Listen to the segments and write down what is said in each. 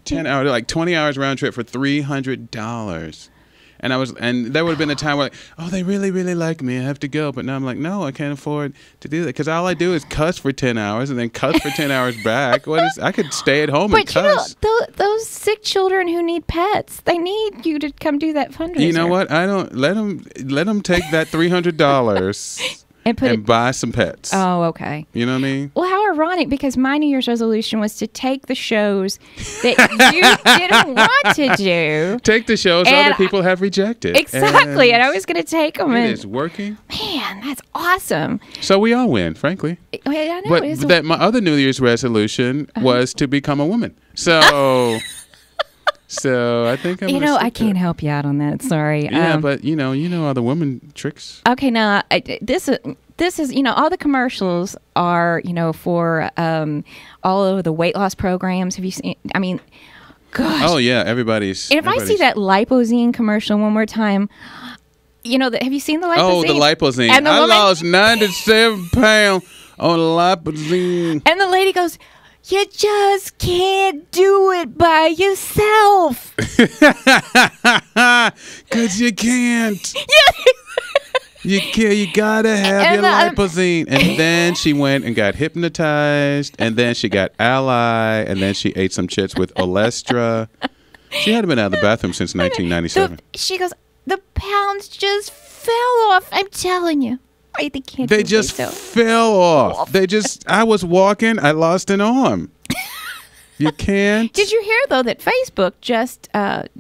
10 hours, like 20 hours round trip for $300. And there would have been a time where, oh, they really, really like me. I have to go. But now I'm like, no, I can't afford to do that. Because all I do is cuss for 10 hours and then cuss for 10 hours back. I could stay at home and cuss. But you know, those sick children who need pets, they need you to come do that fundraiser. You know what? I don't let them take that $300 and buy some pets. Oh, okay. You know what I mean? Well, how ironic, because my New Year's resolution was to take the shows that you didn't want to do. Take the shows other people have rejected. Exactly. And I was going to take them. It is working. Man, that's awesome. So we all win, frankly. I know. But my other New Year's resolution was to become a woman. So... So I think I can't help you out on that. Sorry. Yeah, but you know all the woman tricks. Okay, now this is all the commercials are for all of the weight loss programs. Have you seen? I mean, gosh. Oh yeah, everybody's. And if I see that Lipozene commercial one more time, have you seen the Lipozene? Oh, the Lipozene. And I lost 97 pounds on Lipozene. And the lady goes, "You just can't do it by yourself." 'Cause you can't. You can't. You gotta have your Lipozene. And then she went and got hypnotized. And then she got Ally. And then she ate some chips with Olestra. She hadn't been out of the bathroom since 1997. She goes, "The pounds just fell off. I'm telling you." They just fell off. I was walking, I lost an arm. You can't. Did you hear, though, that Facebook just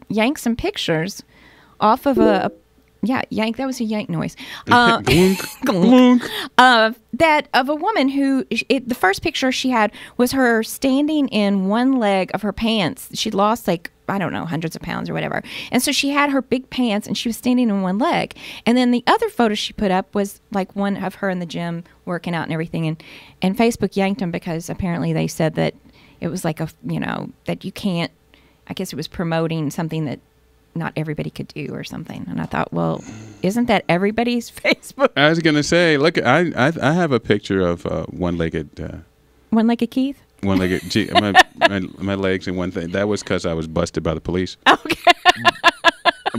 yanked some pictures off of that was a yank noise. That of a woman who, the first picture she had was her standing in one leg of her pants. She'd lost hundreds of pounds or whatever. And so she had her big pants and she was standing in one leg. And then the other photo she put up was like one of her in the gym working out and everything. And Facebook yanked them because apparently they said that it was like that you can't, I guess it was promoting something that not everybody could do or something. And I thought, well, isn't that everybody's Facebook? I was going to say, look, I have a picture of one-legged. One-legged Keith? One-legged, my legs and one thing. That was because I was busted by the police. Okay.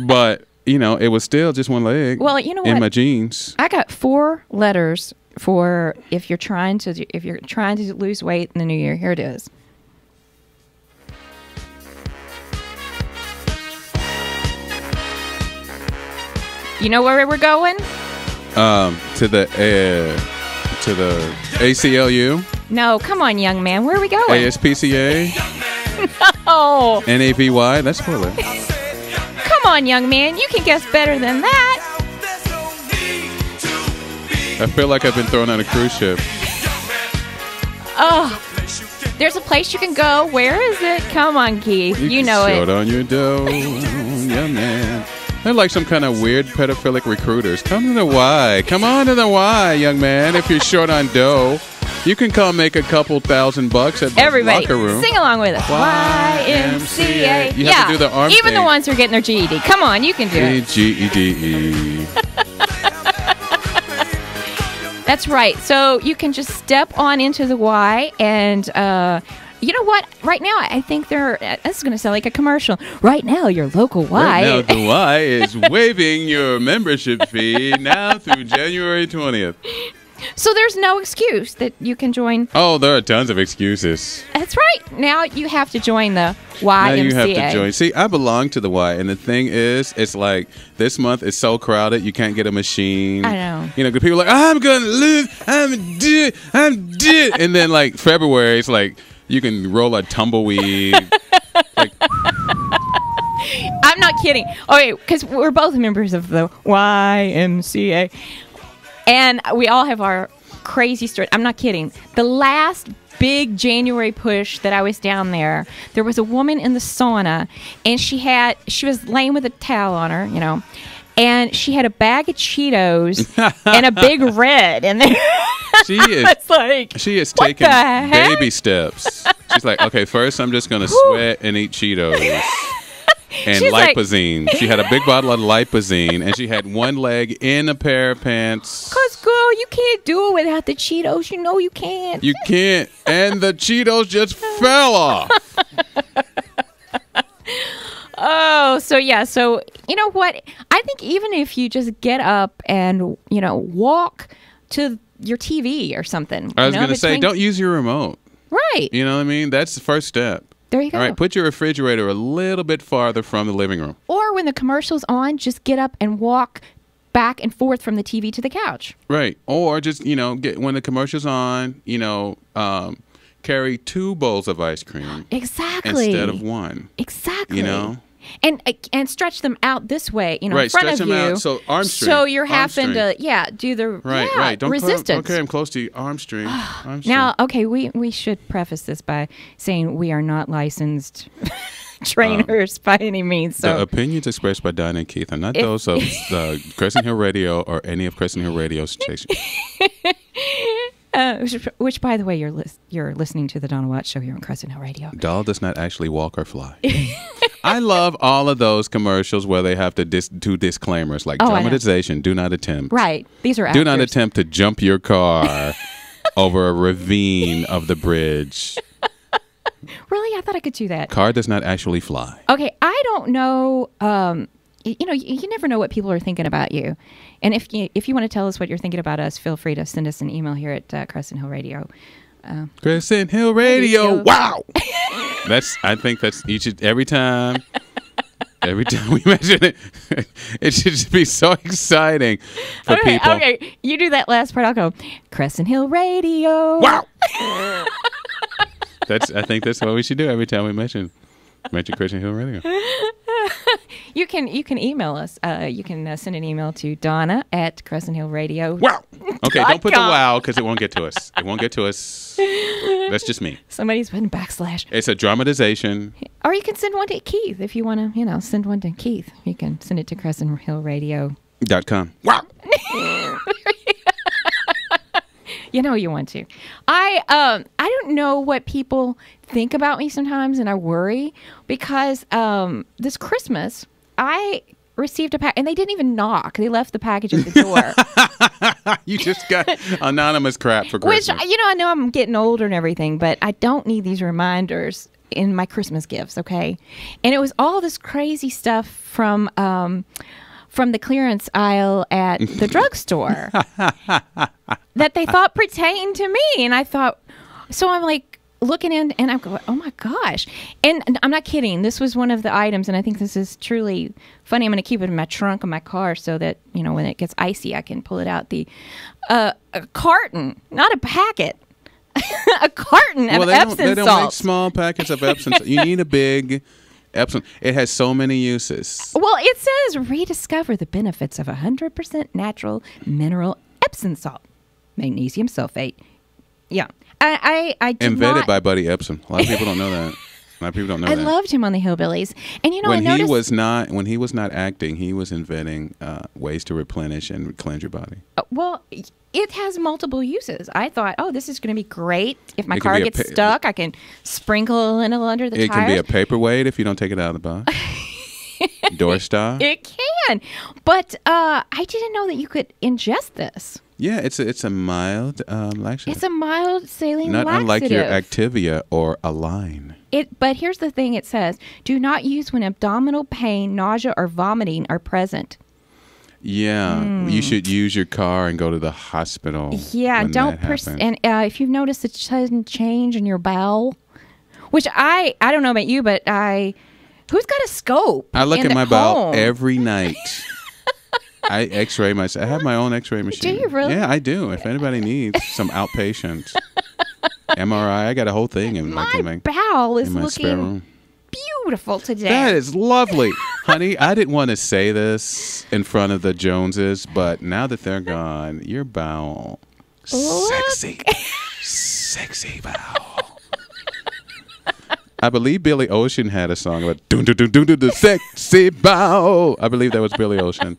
But, it was still just one leg. Well, you know what? In my jeans. I got 4 letters for if you're trying to lose weight in the new year. Here it is. You know where we're going? To the ACLU. No, come on, young man. Where are we going? ASPCA. No. NAVY. That's for it. Come on, young man. You can guess better than that. I feel like I've been thrown on a cruise ship. Oh, there's a place you can go. Where is it? Come on, Keith. You know it. Short on your dough, young man. They're like some kind of weird pedophilic recruiters. Come to the Y. Come on to the Y, young man. If you're short on dough, you can come make a couple $1,000 at the locker room. Sing along with us. YMCA. You have to do the arm even thing. The ones who are getting their GED. Come on, you can do it. GEDE. That's right. So you can just step on into the Y and... you know what? Right now, I think this is going to sound like a commercial. Right now, your local Y. Right now, the Y is waiving your membership fee now through January 20th. So there's no excuse that you can join. Oh, there are tons of excuses. That's right. Now you have to join the YMCA. Now you have to join. See, I belong to the Y, and the thing is, it's like this month is so crowded, you can't get a machine. I know. Because people are like, I'm going to lose. I'm dead. And then like February, it's like, you can roll a tumbleweed. I'm not kidding. Okay, because we're both members of the YMCA. And we all have our crazy story. I'm not kidding. The last big January push that I was down there was a woman in the sauna, and she was laying with a towel on her, and she had a bag of Cheetos and a big red in there. She is taking baby steps. She's like, okay, first I'm just going to sweat and eat Cheetos. And Lipozene. She had a big bottle of Lipozene, and she had one leg in a pair of pants. Because, girl, you can't do it without the Cheetos. You know you can't. You can't. And the Cheetos just fell off. So yeah, so you know what? I think even if you just get up and walk to your TV or something. I was going to say, don't use your remote. Right. You know what I mean? That's the first step. There you go. All right, put your refrigerator a little bit farther from the living room. Or when the commercial's on, just get up and walk back and forth from the TV to the couch. Right. Or just, get when the commercial's on, carry 2 bowls of ice cream. Exactly. Instead of 1. Exactly. And stretch them out this way, right, in front stretch of them you. Out, so arm strength. So you're having to, do the right. Don't resistance. Okay, I'm close to you. Arm strength. Now, okay, we should preface this by saying we are not licensed trainers by any means. So the opinions expressed by Donna and Keith are not those of Crescent Hill Radio or any of Crescent Hill Radio's stations. Which, by the way, you're listening to the Donna Watts Show here on Crescent Hill Radio. Doll does not actually walk or fly. I love all of those commercials where they have to do disclaimers like dramatization, do not attempt. Right. These are actors. Do not attempt to jump your car over a ravine of the bridge. Really? I thought I could do that. Car does not actually fly. Okay. I don't know. You never know what people are thinking about you. And if you want to tell us what you're thinking about us, feel free to send us an email here at Crescent Hill Radio. Crescent Hill Radio. Wow. I think that's every time we mention it, it should just be so exciting for people. Okay, you do that last part. I'll go Crescent Hill Radio. Wow. I think that's what we should do every time we mention Crescent Hill Radio. You can email us. You can send an email to Donna at Crescent Hill Radio. Wow. Okay, don't put the wow because it won't get to us. It won't get to us. That's just me. Somebody's putting /. It's a dramatization. Or you can send one to Keith if you want to, send one to Keith. You can send it to CrescentHillRadio.com. Wow. You want to. I don't know what people think about me sometimes, and I worry because this Christmas I received a pack, and they didn't even knock. They left the package at the door. You just got anonymous crap for Christmas. Which, I know I'm getting older and everything, but I don't need these reminders in my Christmas gifts, okay? And it was all this crazy stuff from the clearance aisle at the drugstore that they thought pertained to me. And I thought, so I'm like looking in and I'm going, oh my gosh. And I'm not kidding. This was one of the items. And I think this is truly funny. I'm going to keep it in my trunk of my car so that, when it gets icy, I can pull it out. A carton, not a packet. A carton of Epsom they don't salt. Make small packets of Epsom salt. You need a big Epsom. It has so many uses. Well, it says rediscover the benefits of 100% natural mineral Epsom salt, magnesium sulfate. Yeah, I invented by Buddy Epsom. A lot of people don't know that. I loved him on the Hillbillies, and when he was not acting, he was inventing ways to replenish and cleanse your body. Well, it has multiple uses. I thought, this is going to be great. If my car gets stuck, I can sprinkle a little under the tires. It can be a paperweight if you don't take it out of the box. Door stop. It can, but I didn't know that you could ingest this. Yeah, it's a mild laxative. It's a mild saline laxative. Not unlike your Activia or Align. But here's the thing it says. Do not use when abdominal pain, nausea, or vomiting are present. Yeah, you should use your car and go to the hospital. Yeah, don't and if you've noticed a sudden change in your bowel, which I don't know about you, but who's got a scope? I look at my bowel every night. I X-ray myself. I have my own X-ray machine. Do you really? Yeah, I do. If anybody needs some outpatient MRI, I got a whole thing in my bowel is looking spare room. Beautiful today. That is lovely. Honey, I didn't want to say this in front of the Joneses, but now that they're gone, your bowel, sexy bowel. I believe Billy Ocean had a song about dun dun dun dun dun the sexy bowel. I believe that was Billy Ocean.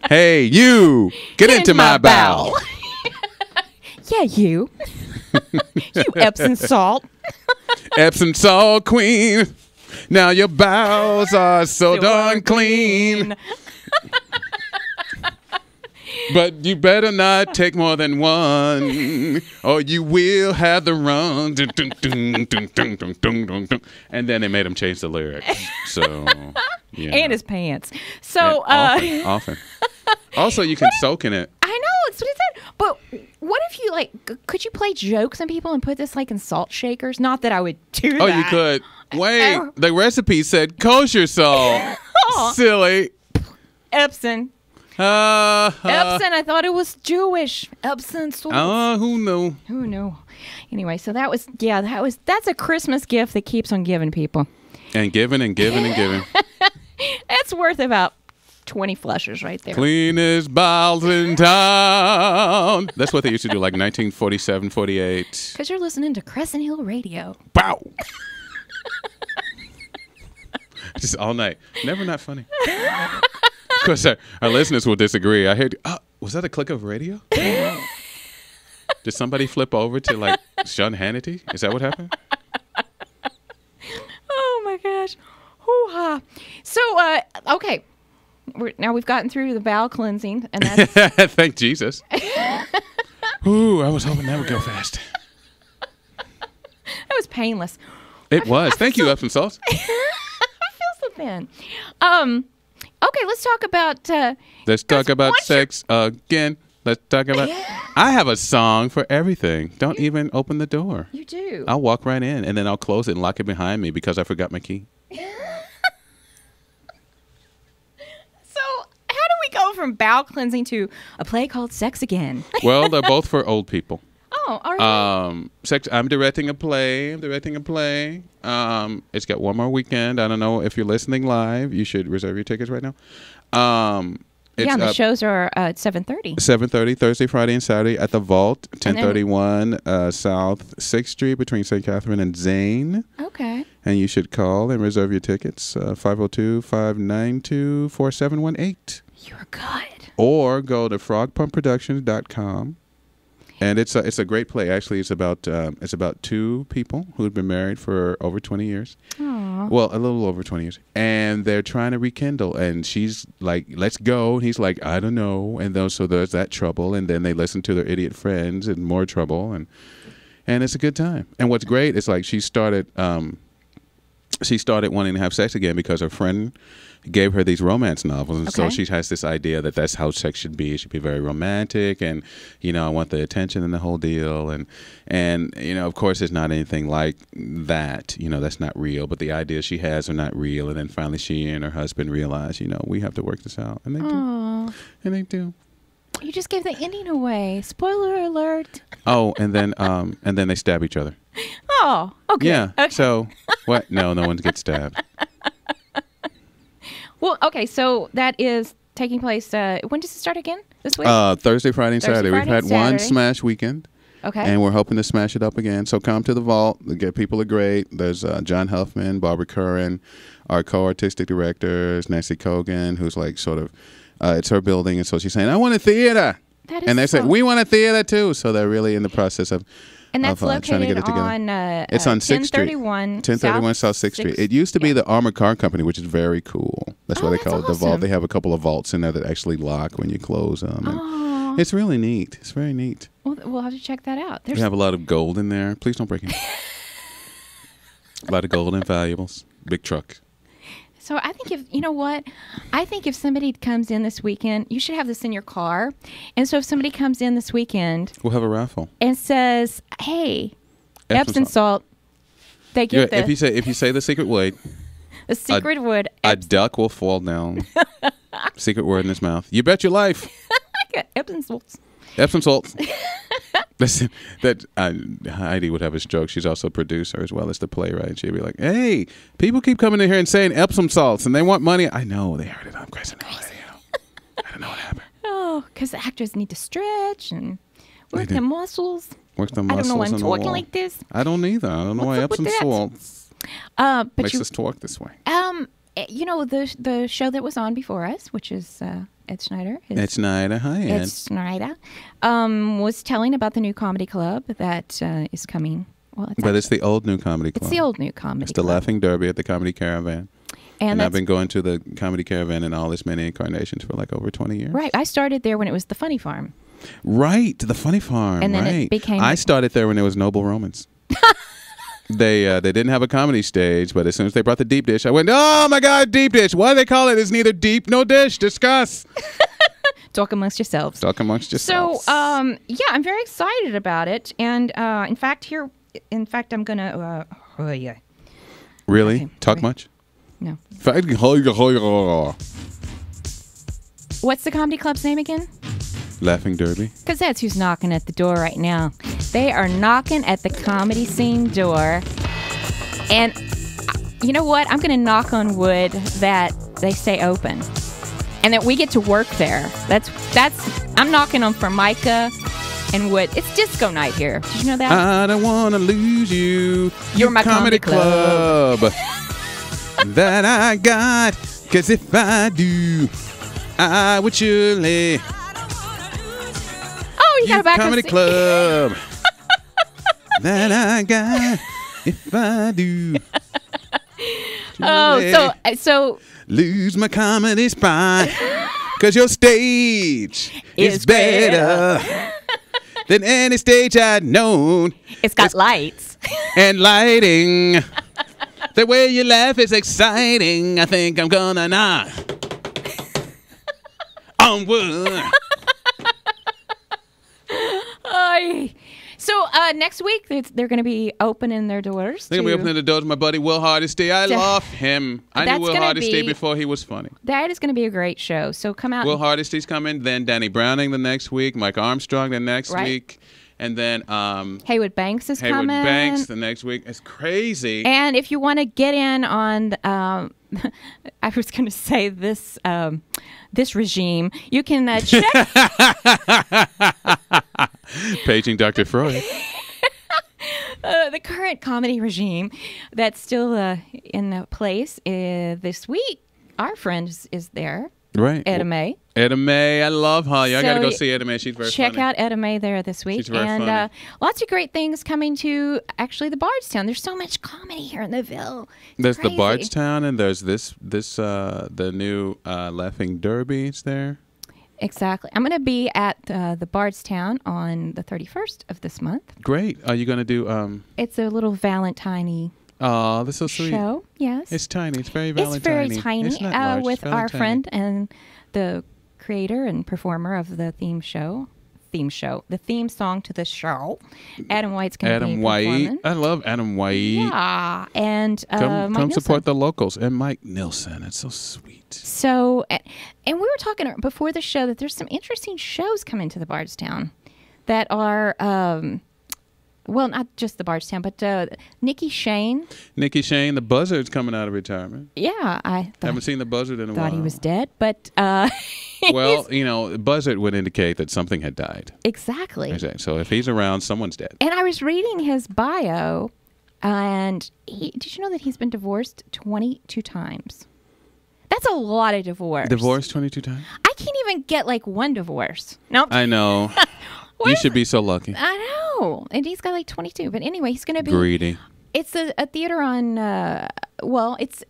Hey, you, get into my bowel. Yeah, you. You Epsom salt. Epsom salt queen. Now your bowels are so darn clean. But you better not take more than one, or you will have the run. Dun, dun, dun, dun, dun, dun, dun, dun, dun. And then they made him change the lyrics. So, yeah. And his pants. So often. Also, you can soak in it. I know, it's what he said. But what if you could you play jokes on people and put this in salt shakers? Not that I would do that. Oh, you could. Wait, the recipe said kosher salt. Silly. Epsom. Epsom, I thought it was Jewish. Epsom salt. Oh, who knew? Who knew? Anyway, so that's a Christmas gift that keeps on giving people. And giving and giving and giving. It's worth about 20 flushes right there. Cleanest bowels in town. That's what they used to do, 1947, 48. Because you're listening to Crescent Hill Radio. Pow! Just all night. Never not funny. Of course, our listeners will disagree. I heard, was that a click of radio? Did somebody flip over to Sean Hannity? Is that what happened? Oh my gosh. Hoo-ha. So, okay. Now we've gotten through the bowel cleansing, and that's thank Jesus. Ooh, I was hoping that would go fast. That was painless. It was. Thank you, Epsom Salt. I feel so thin. Okay, let's talk about. Let's talk about sex again. Let's talk about. I have a song for everything. Don't even open the door. You do. I'll walk right in, and then I'll close it and lock it behind me because I forgot my key. Go from bowel cleansing to a play called Sex Again. Well, they're both for old people. Oh, all right. I'm directing a play. It's got one more weekend. I don't know if you're listening live. You should reserve your tickets right now. The shows are at 7:30. 7:30 Thursday, Friday, and Saturday at the Vault, 1031 South 6th Street between St. Catherine and Zane. Okay. And you should call and reserve your tickets, 502-592-4718. You're good. Or go to frogpumpproductions.com. And it's a great play. Actually, it's about two people who had been married for over 20 years. Aww. Well, a little over 20 years. And they're trying to rekindle. And she's like, let's go. And he's like, I don't know. And so there's that trouble. And then they listen to their idiot friends and more trouble. And it's a good time. And what's great is she started wanting to have sex again because her friend gave her these romance novels, and so she has this idea that that's how sex should be. It should be very romantic, and I want the attention and the whole deal, and of course it's not anything like that. That's not real, but the ideas she has are not real. And then finally she and her husband realize, we have to work this out, and they do. And they do. You just gave the ending away. Spoiler alert. Oh, and then they stab each other. Oh, okay. Yeah. Okay. So what? No one gets stabbed. Well, okay, so that is taking place. When does it start again? This week? Thursday, Friday, and Saturday. We've had one smash weekend. Okay. And we're hoping to smash it up again. So come to the Vault. The good people are great. There's John Huffman, Barbara Curran, our co-artistic directors, Nancy Kogan, who's it's her building. And so she's saying, I want a theater. And they said, we want a theater too. So they're really in the process of. And that's located trying to get it together. on it's on 6th Street. 1031 South 6th Street. It used to be the Armored Car Company, which is very cool. That's why they call it the Vault. They have a couple of vaults in there that actually lock when you close them. And it's really neat. It's very neat. Well, we'll have to check that out. We have a lot of gold in there. Please don't break it. A lot of gold and valuables. Big truck. So I think if somebody comes in this weekend, you should have this in your car. And so if somebody comes in this weekend, we'll have a raffle and says, "Hey, Epsom salt," they get this. If you say the secret word, the secret word, a duck will fall down. Secret word in his mouth. You bet your life. Epsom salts. Epsom salts. Listen, Heidi would have a stroke. She's also a producer as well as the playwright. She'd be like, "Hey, people keep coming in here and saying Epsom salts, and they want money." I know, they heard it on Crescent Hill Radio. I don't know what happened. Oh, because the actors need to stretch and work their muscles. Work their muscles. I don't know why I'm talking like this. I don't either. I don't know why Epsom salts makes us talk this way. The show that was on before us, which is Ed Schneider. Ed Schneider, hi Ed. Ed Schneider was telling about the new comedy club that is coming. Well, it's the old new comedy club. It's the old new comedy club. It's the Laughing Derby at the Comedy Caravan. And I've been going to the Comedy Caravan in all its many incarnations for like over 20 years. Right. I started there when it was the Funny Farm. Right, the Funny Farm. And then right. it became. I started there when it was Noble Romans. They didn't have a comedy stage, but as soon as they brought the deep dish, I went, oh my God, deep dish. Why do they call it? It's neither deep nor dish. Discuss. Talk amongst yourselves. Talk amongst yourselves. So, yeah, I'm very excited about it. And in fact, I'm going to. Oh, yeah. Really? Okay. Talk much? No. What's the comedy club's name again? Laughing Derby. Because that's who's knocking at the door right now. They are knocking at the comedy scene door. And you know what? I'm going to knock on wood that they stay open. And that we get to work there. I'm knocking on Formica and wood. It's disco night here. Did you know that? I don't want to lose you. You're my comedy club. That I got. Because if I do, I would surely. Oh, you got a back comedy club. That I got. If I do. Oh, so lose my comedy spot. Because your stage is better than any stage I'd known. It's got lights. And lighting. The way you laugh is exciting. I think I'm gonna knock on wood. So next week they're going to be opening their doors. They're going to be opening the doors to my buddy Will Hardesty. I love him. I knew Will Hardesty before he was funny. That is going to be a great show. So come out. Will Hardesty's coming. Then Danny Browning the next week. Mike Armstrong the next week. And then Haywood Banks is coming. Haywood Banks the next week. It's crazy. And if you want to get in on, I was going to say this regime, you can check. Paging Dr. Freud. The current comedy regime that's still in place this week. Our friend is there. Right. Etta Mae. Etta Mae, I love her. Y'all got to go see Etta Mae. She's very funny. Check out Etta Mae there this week. She's very funny. Lots of great things coming to actually the Bardstown. There's so much comedy here in the Ville. There's the Bardstown, and there's the new Laughing Derby. It's there. Exactly. I'm going to be at the Bardstown on the 31st of this month. Great. Are you going to do? It's a little Valentine-y. Oh, that's so sweet. Show, yes. It's tiny. It's very Valentine-y. It's very tiny. It's not large. With our friend and the creator and performer of the theme song to the show, Adam White's going to be performing. I love Adam White. Yeah, and come support the locals and Mike Nilsson. It's so sweet. So, and we were talking before the show that there's some interesting shows coming to the Bardstown that are. Well, not just the Bardstown, but Nikki Shane. Nikki Shane, the Buzzard's coming out of retirement. Yeah, I haven't seen the Buzzard in a while. Thought he was dead, but well, Buzzard would indicate that something had died. Exactly. So if he's around, someone's dead. And I was reading his bio, and did you know that he's been divorced 22 times? That's a lot of divorce. Divorced 22 times? I can't even get like one divorce. Nope. I know. You should be so lucky. I know. And he's got like 22. But anyway, he's going to be... Greedy. It's a theater on... it's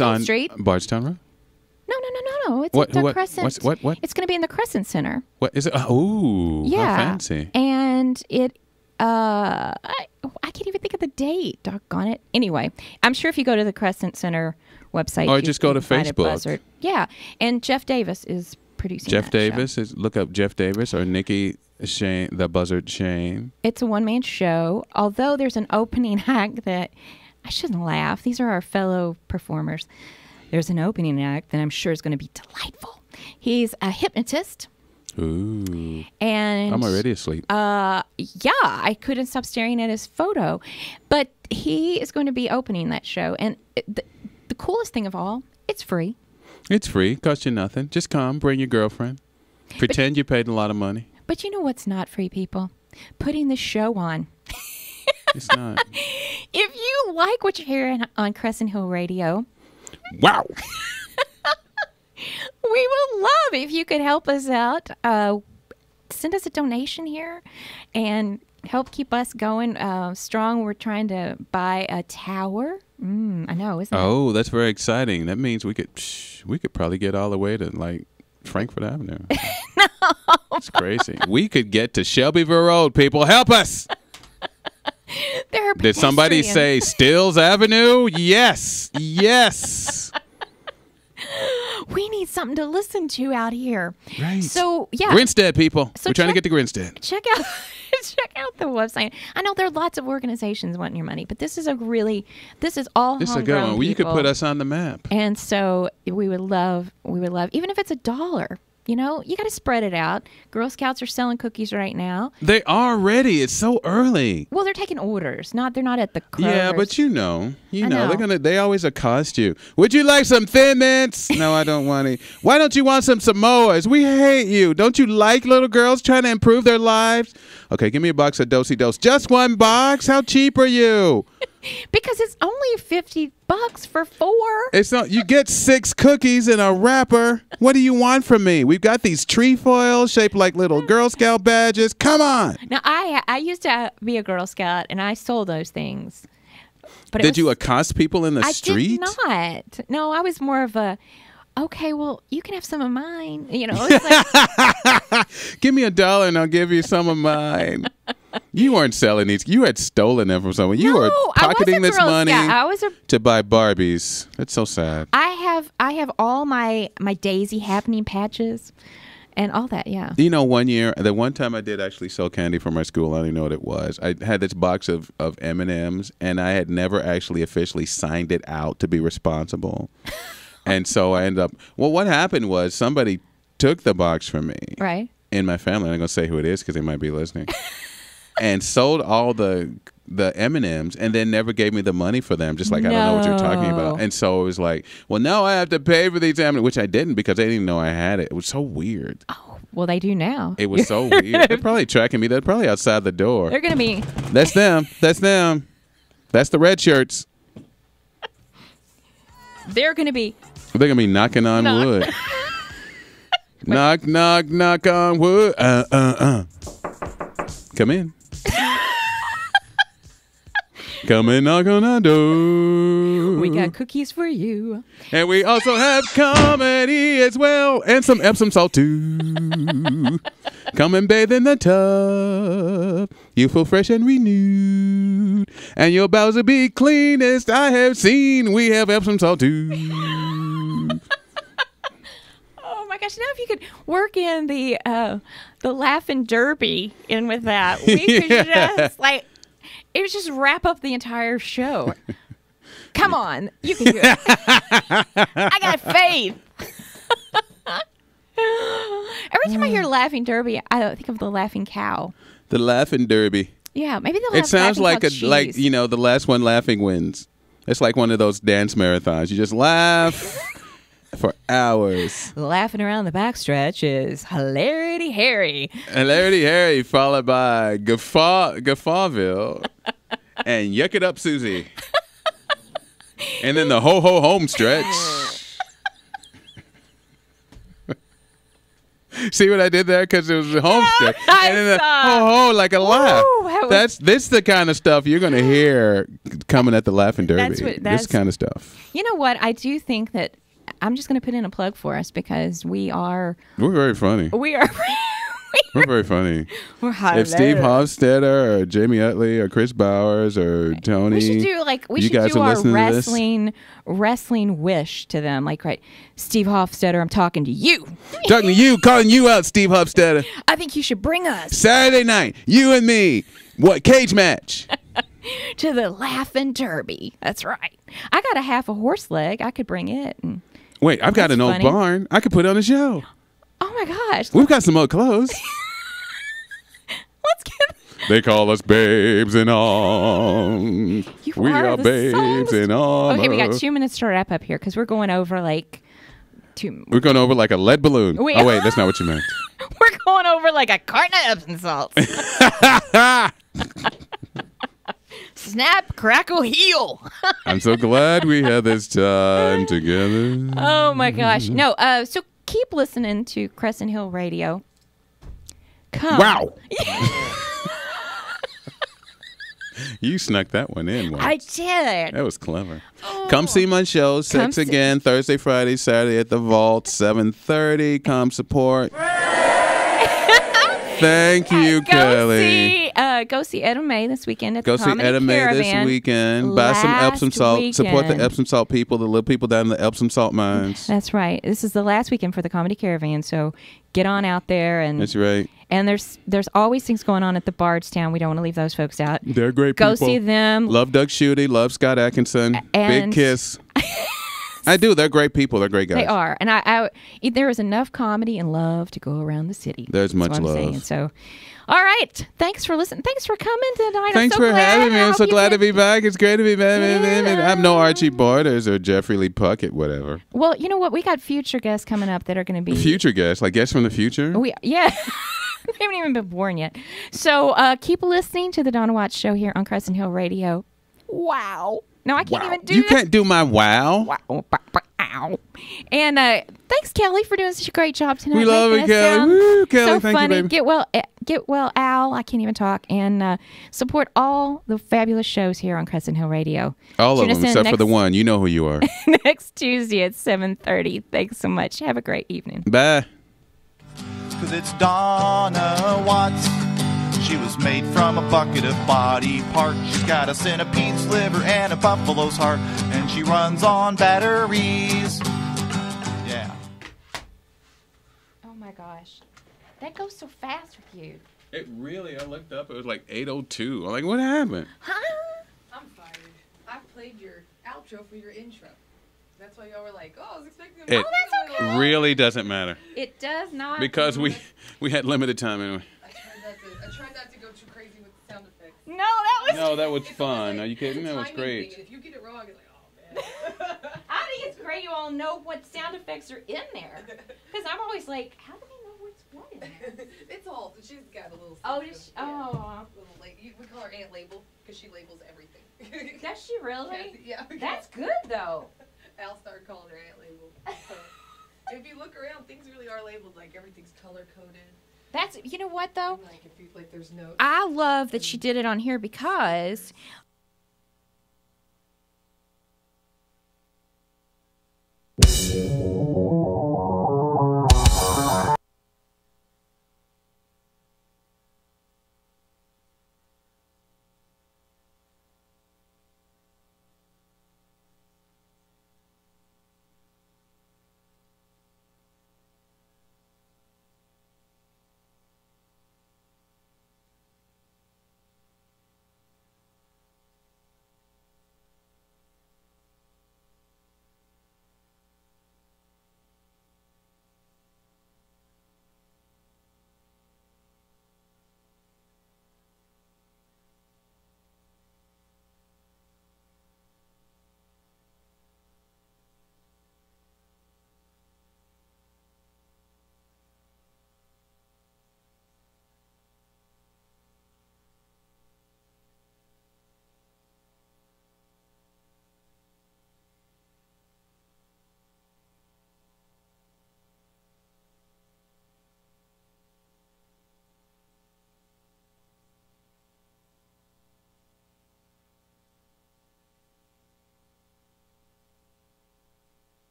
on Street. Bardstown Road? No. It's at the Crescent. What? It's going to be in the Crescent Center. What is it? Oh, yeah. How fancy. And it... I can't even think of the date. Doggone it. Anyway, I'm sure if you go to the Crescent Center website... Or just go to Facebook. Yeah. And Jeff Davis is producing Jeff Davis. Look up Jeff Davis or Nikki Shane, the Buzzard Shane. It's a one-man show, although there's an opening act that I shouldn't laugh. These are our fellow performers. There's an opening act that I'm sure is going to be delightful. He's a hypnotist. Ooh. And I'm already asleep. Yeah, I couldn't stop staring at his photo. But he is going to be opening that show. And the coolest thing of all, it's free. It's free. Costs you nothing. Just come. Bring your girlfriend. Pretend you paid a lot of money. But you know what's not free, people? Putting the show on. It's not. If you like what you're hearing on Crescent Hill Radio. Wow. We would love if you could help us out. Send us a donation here and help keep us going strong. We're trying to buy a tower I know, isn't it? Oh, that's very exciting. That means we could probably get all the way to like Frankfurt Avenue. No. It's crazy. We could get to Shelbyville Road, people. Help us. Did somebody say Stills Avenue? Yes. Yes. We need something to listen to out here. Right. So, yeah. Grinstead, people. We're trying to get to Grinstead. Check out the website. I know there are lots of organizations wanting your money, but this is all homegrown. This is a good one. Well, you could put us on the map. And so we would love, even if it's $1. You know, you got to spread it out. Girl Scouts are selling cookies right now. They are ready. It's so early. Well, they're taking orders. They're not at the Kroger's. Yeah, but you know, they always accost you. Would you like some Thin Mints? No, I don't want any. Why don't you want some Samoas? We hate you. Don't you like little girls trying to improve their lives? Okay, give me a box of Do-si-dos. Just one box? How cheap are you? Because it's only $50 for 4. It's not. You get 6 cookies in a wrapper. What do you want from me? We've got these trefoils shaped like little Girl Scout badges. Come on. Now, I used to be a Girl Scout, and I sold those things. But did you accost people in the street? I did not. No, I was more of a, okay, well, you can have some of mine. You know, it's like, give me $1 and I'll give you some of mine. You weren't selling these. You had stolen them from someone. You were pocketing this money to buy Barbies. That's so sad. I have all my Daisy happening patches and all that, yeah. You know, the one time I did actually sell candy for my school, I don't even know what it was. I had this box of M&Ms, and I had never actually officially signed it out to be responsible. And so I ended up, what happened was somebody took the box from me. Right. In my family. I'm not going to say who it is because they might be listening. And sold all the M&Ms and then never gave me the money for them. Just like, I don't know what you're talking about. And so it was like, well, now I have to pay for these M&Ms, which I didn't because they didn't even know I had it. It was so weird. Oh, well, they do now. It was so weird. They're probably tracking me. They're probably outside the door. They're going to be. That's them. That's them. That's the red shirts. They're going to be. They're going to be knocking on wood. Knock, knock, knock on wood. Come in. Come and knock on our door. We got cookies for you. And we also have comedy as well. And some Epsom salt too. Come and bathe in the tub. You feel fresh and renewed. And your bowels will be cleanest I have seen. We have Epsom salt too. Oh my gosh, now if you could work in the Laughing Derby in with that, we could just like, it would just wrap up the entire show. Come on, you can do it. I got faith. Every time I hear Laughing Derby, I think of the Laughing Cow. The Laughing Derby. Yeah, maybe they'll have. It sounds like the last one laughing wins. It's like one of those dance marathons. You just laugh for hours. Laughing around the backstretch is Hilarity Harry. Hilarity Harry, followed by Gaffawville and Yuck It Up Susie. And then the Ho Ho Home stretch. See what I did there? Because it was a home stretch. And then the ho ho, like a laugh. This the kind of stuff you're going to hear coming at the Laughing Derby. This kind of stuff. You know what? I do think that I'm just going to put in a plug for us because we're very funny. We're very funny. We're hilarious. If Steve Hofstetter or Jamie Utley or Chris Bowers or Tony, we should do our wrestling wish to them. Like, right, Steve Hofstetter, I'm talking to you. Talking to you, calling you out, Steve Hofstetter. I think you should bring us Saturday night, you and me. What cage match? To the Laughing Derby. That's right. I got a half a horse leg. I could bring it. Wait, I've got an old barn. I could put on a show. Oh my gosh. We've got some old clothes. Let's get. They call us babes in arms. We are babes in arms. Okay, we got 2 minutes to wrap up here because we're going over like We're going over like a lead balloon. Wait, that's not what you meant. We're going over like a carton of Epsom salts. Snap, crackle, heal. I'm so glad we had this time together. Oh my gosh. No, so keep listening to Crescent Hill Radio. Come. Wow. You snuck that one in once. I did. That was clever. Come see my show. Sex Again, Thursday, Friday, Saturday at the Vault, 7:30. Come support. Thank you, Kelly. Go see Etta May this weekend at Go the see Comedy Etta May this Caravan. weekend. Buy some Epsom salt. Support the Epsom salt people, the little people down in the Epsom salt mines. That's right. This is the last weekend for the Comedy Caravan, so get on out there. And that's right. And there's always things going on at the Bardstown. We don't want to leave those folks out. They're great people. Go see them. Love Doug Schutte. Love Scott Atkinson. And big kiss. I do. They're great people. They're great guys. They are. And I there is enough comedy and love to go around the city. There's much love. Saying. So, all right. Thanks for listening. Thanks for coming tonight. Thanks for having me. I'm so glad to be back. It's great to be back. Yeah. I'm no Archie Borders or Jeffrey Lee Puckett, whatever. Well, you know what? We got future guests coming up that are going to be... Future guests? Like guests from the future? Yeah. We haven't even been born yet. So keep listening to the Donna Watts Show here on Crescent Hill Radio. Wow. No, I can't even do You can't do my wow. Wow. And thanks, Kelly, for doing such a great job tonight. We love it, Kelly. Woo, Kelly, so thank funny. you, baby. Get well, Al. I can't even talk. And support all the fabulous shows here on Crescent Hill Radio. All of them, except for the one. You know who you are. Next Tuesday at 7:30. Thanks so much. Have a great evening. Bye. 'Cause it's Donna Watts. She was made from a bucket of body parts. She's got a centipede's liver and a buffalo's heart, and she runs on batteries. Yeah. Oh my gosh, that goes so fast with you. It really. I looked up. It was like 8:02. I'm like, what happened? Huh? I'm fired. I played your outro for your intro. That's why y'all were like, "Oh, I was expecting." It that's okay. really doesn't matter. It does not. Because we had limited time anyway. I tried not to go too crazy with the sound effects. No, that was fun. Are you kidding? That was great. Thing, and if you get it wrong, it's like, oh man. I think it's great you all know what sound effects are in there. Because I'm always like, how do they know what's what in there? It's all. She's got a little. Oh, we call her Aunt Label because she labels everything. Does she really? Yeah. That's good though. Al started calling her Aunt Label. So, if you look around, things really are labeled. Like everything's color coded. That's, you know what though? Like if you there's no. I love that she did it on here because